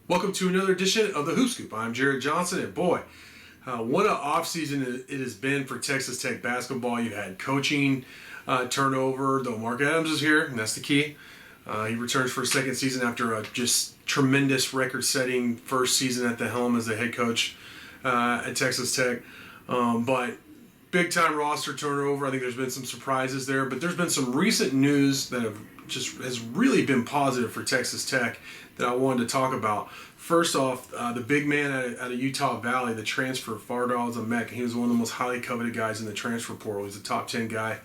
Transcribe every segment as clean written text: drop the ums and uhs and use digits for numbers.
Welcome to another edition of the Hoop Scoop. I'm Jarret Johnson, and boy, what an offseason it has been for Texas Tech basketball. You had coaching turnover, though Mark Adams is here, and that's the key. He returns for a second season after a just tremendous record-setting first season at the helm as the head coach at Texas Tech. But big-time roster turnover. I think there's been some surprises there, but there's been some recent news that has really been positive for Texas Tech that I wanted to talk about. First off, the big man out of Utah Valley, the transfer, Fardal Zamek, he was one of the most highly coveted guys in the transfer portal. He's a top 10 guy.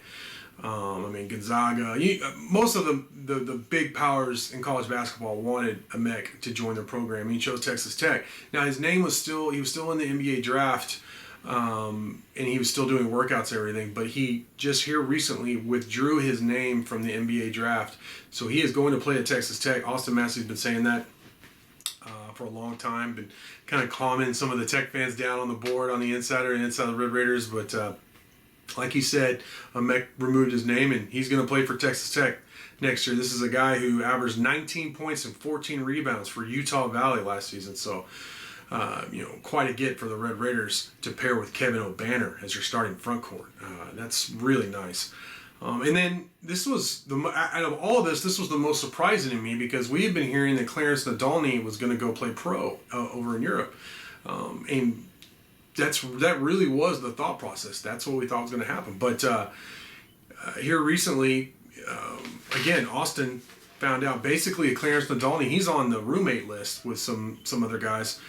Gonzaga, most of the big powers in college basketball wanted Amek to join their program. He chose Texas Tech. Now his name was still in the NBA draft, and he was still doing workouts and everything, but he just here recently withdrew his name from the NBA draft. So he is going to play at Texas Tech. Austin Massey's been saying that for a long time, been kind of calming some of the Tech fans down on the board on the insider and inside the Red Raiders, but like he said, Amek removed his name, and he's going to play for Texas Tech next year. This is a guy who averaged 19 points and 14 rebounds for Utah Valley last season. So, quite a get for the Red Raiders to pair with Kevin O'Banner as your starting front court. That's really nice. And then this was out of all of this was the most surprising to me, because we had been hearing that Clarence McDonald was going to go play pro over in Europe, and that really was the thought process. That's what we thought was going to happen. But here recently, again, Austin found out basically Clarence McDonald, he's on the roommate list with some other guys.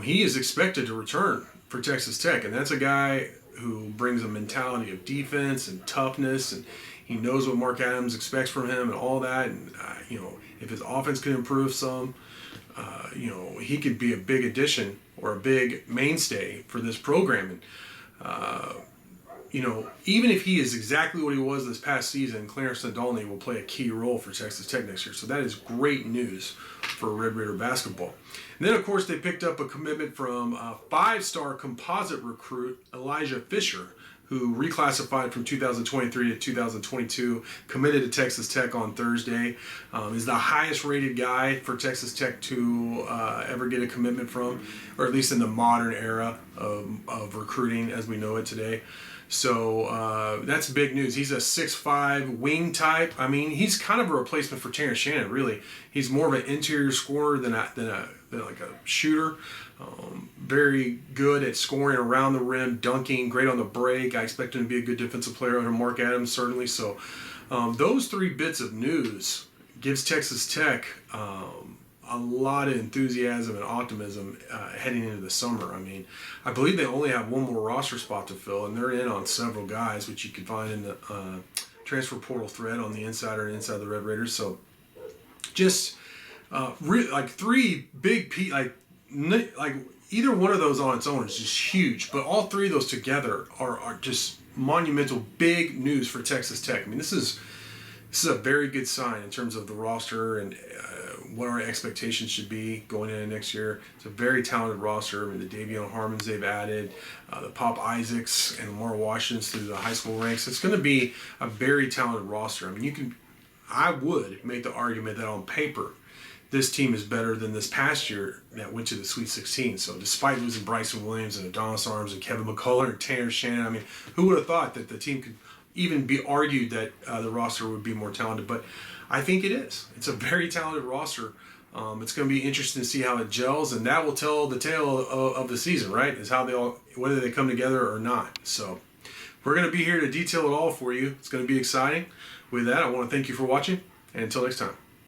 He is expected to return for Texas Tech, and that's a guy who brings a mentality of defense and toughness, and he knows what Mark Adams expects from him and all that. And if his offense can improve some, he could be a big addition or a big mainstay for this program. And even if he is exactly what he was this past season, Clarence McDonald will play a key role for Texas Tech next year. So that is great news for Red Raider basketball. And then, of course, they picked up a commitment from a five-star composite recruit, Elijah Fisher, who reclassified from 2023 to 2022, committed to Texas Tech on Thursday. Is the highest-rated guy for Texas Tech to ever get a commitment from, or at least in the modern era of recruiting as we know it today. So that's big news. He's a 6'5" wing type. I mean, he's kind of a replacement for Terrence Shannon, really. He's more of an interior scorer than like a shooter. Very good at scoring around the rim, dunking, great on the break. I expect him to be a good defensive player under Mark Adams, certainly. So those three bits of news gives Texas Tech a lot of enthusiasm and optimism heading into the summer. I mean, I believe they only have one more roster spot to fill, and they're in on several guys, which you can find in the transfer portal thread on the insider and inside the Red Raiders. So just like three big like either one of those on its own is just huge, but all three of those together are just monumental, big news for Texas Tech. I mean, this is a very good sign in terms of the roster and what our expectations should be going into next year. It's a very talented roster. I mean, the Davion Harmons they've added, the Pop Isaacs and Lamar Washingtons through the high school ranks. It's going to be a very talented roster. I mean, I would make the argument that on paper, this team is better than this past year that went to the Sweet 16. So despite losing Bryson Williams and Adonis Arms and Kevin McCullough and Tanner Shannon, I mean, who would have thought that the team could even be argued that the roster would be more talented? But I think it is. It's a very talented roster. It's going to be interesting to see how it gels, and that will tell the tale of the season, right? Is how whether they come together or not. So we're going to be here to detail it all for you. It's going to be exciting. With that, I want to thank you for watching, and until next time.